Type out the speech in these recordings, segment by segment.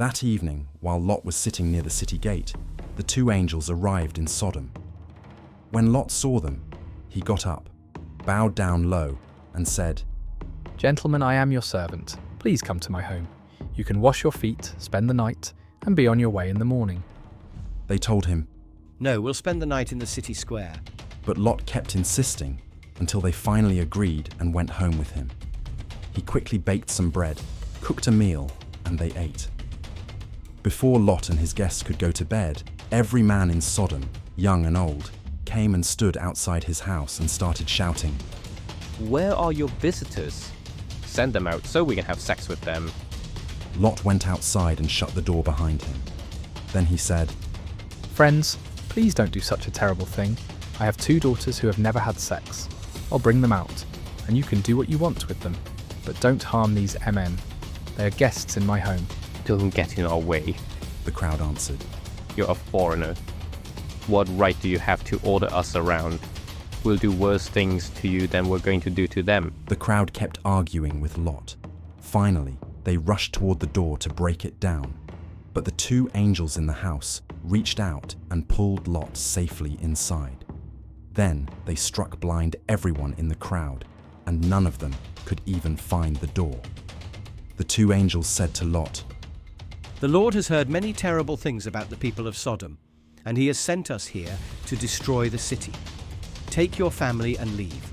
That evening, while Lot was sitting near the city gate, the two angels arrived in Sodom. When Lot saw them, he got up, bowed down low, and said, "Gentlemen, I am your servant. Please come to my home. You can wash your feet, spend the night, and be on your way in the morning." They told him, "No, we'll spend the night in the city square." but Lot kept insisting until they finally agreed and went home with him. He quickly baked some bread, cooked a meal, and they ate. Before Lot and his guests could go to bed, every man in Sodom, young and old, came and stood outside his house and started shouting, "Where are your visitors? Send them out so we can have sex with them." Lot went outside and shut the door behind him. Then he said, "Friends, please don't do such a terrible thing. I have two daughters who have never had sex. I'll bring them out, and you can do what you want with them. But don't harm these men. They are guests in my home." "Don't get in our way. the crowd answered. You're a foreigner. What right do you have to order us around? We'll do worse things to you than we're going to do to them." The crowd kept arguing with Lot. Finally, they rushed toward the door to break it down. But the two angels in the house reached out and pulled Lot safely inside. Then they struck blind everyone in the crowd, and none of them could even find the door. The two angels said to Lot, "The Lord has heard many terrible things about the people of Sodom, and he has sent us here to destroy the city. Take your family and leave.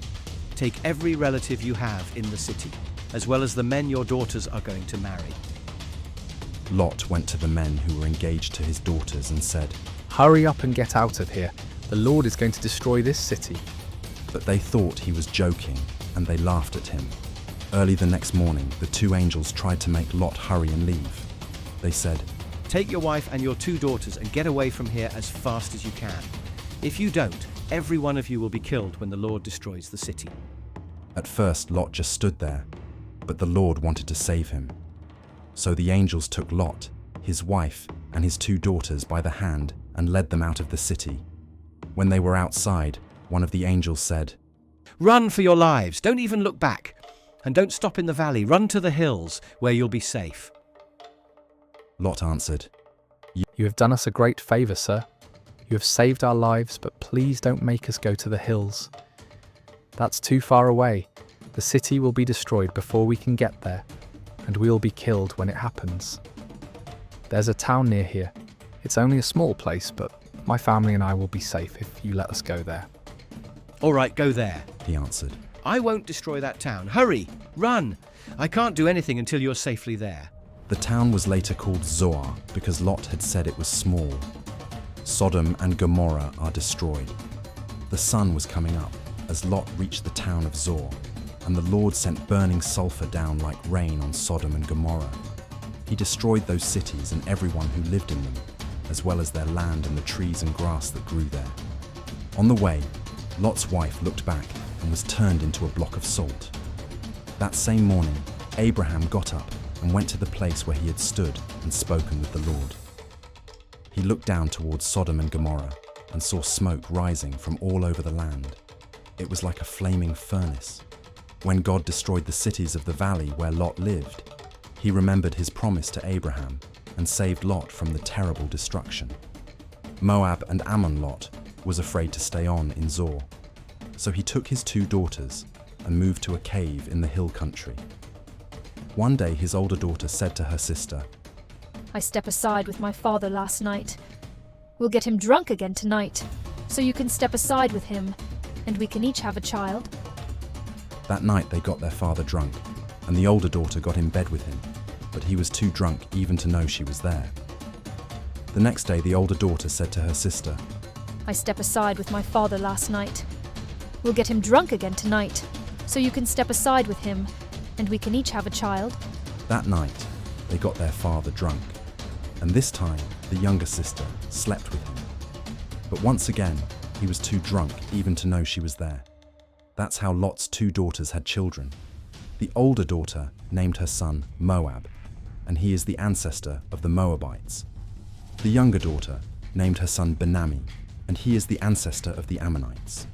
Take every relative you have in the city, as well as the men your daughters are going to marry." Lot went to the men who were engaged to his daughters and said, "Hurry up and get out of here. The Lord is going to destroy this city." but they thought he was joking, and they laughed at him. Early the next morning, the two angels tried to make Lot hurry and leave. They said, "Take your wife and your two daughters and get away from here as fast as you can. If you don't, every one of you will be killed when the Lord destroys the city." At first, Lot just stood there, but the Lord wanted to save him. So the angels took Lot, his wife, and his two daughters by the hand and led them out of the city. When they were outside, one of the angels said, "Run for your lives, don't even look back. And don't stop in the valley, run to the hills where you'll be safe." Lot answered, "You have done us a great favor, sir. You have saved our lives, but please don't make us go to the hills. That's too far away. The city will be destroyed before we can get there, and we will be killed when it happens. There's a town near here. It's only a small place, but my family and I will be safe if you let us go there." "All right, go there." he answered. "I won't destroy that town. Hurry, run. I can't do anything until you're safely there." The town was later called Zoar because Lot had said it was small. Sodom and Gomorrah are destroyed. The sun was coming up as Lot reached the town of Zoar, and the Lord sent burning sulfur down like rain on Sodom and Gomorrah. He destroyed those cities and everyone who lived in them, as well as their land and the trees and grass that grew there. On the way, Lot's wife looked back and was turned into a block of salt. That same morning, Abraham got up and went to the place where he had stood and spoken with the Lord. He looked down towards Sodom and Gomorrah and saw smoke rising from all over the land. It was like a flaming furnace. When God destroyed the cities of the valley where Lot lived, he remembered his promise to Abraham and saved Lot from the terrible destruction. Moab and Ammon Lot was afraid to stay on in Zoar, so he took his two daughters and moved to a cave in the hill country. One day his older daughter said to her sister, "I stepped aside with my father last night. We'll get him drunk again tonight, so you can step aside with him, and we can each have a child." That night they got their father drunk, and the older daughter got in bed with him, but he was too drunk even to know she was there. The next day the older daughter said to her sister, "I stepped aside with my father last night. We'll get him drunk again tonight, so you can step aside with him, and we can each have a child." That night they got their father drunk, and this time the younger sister slept with him. But once again he was too drunk even to know she was there. That's how Lot's two daughters had children. The older daughter named her son Moab, and he is the ancestor of the Moabites. The younger daughter named her son Benammi, and he is the ancestor of the Ammonites.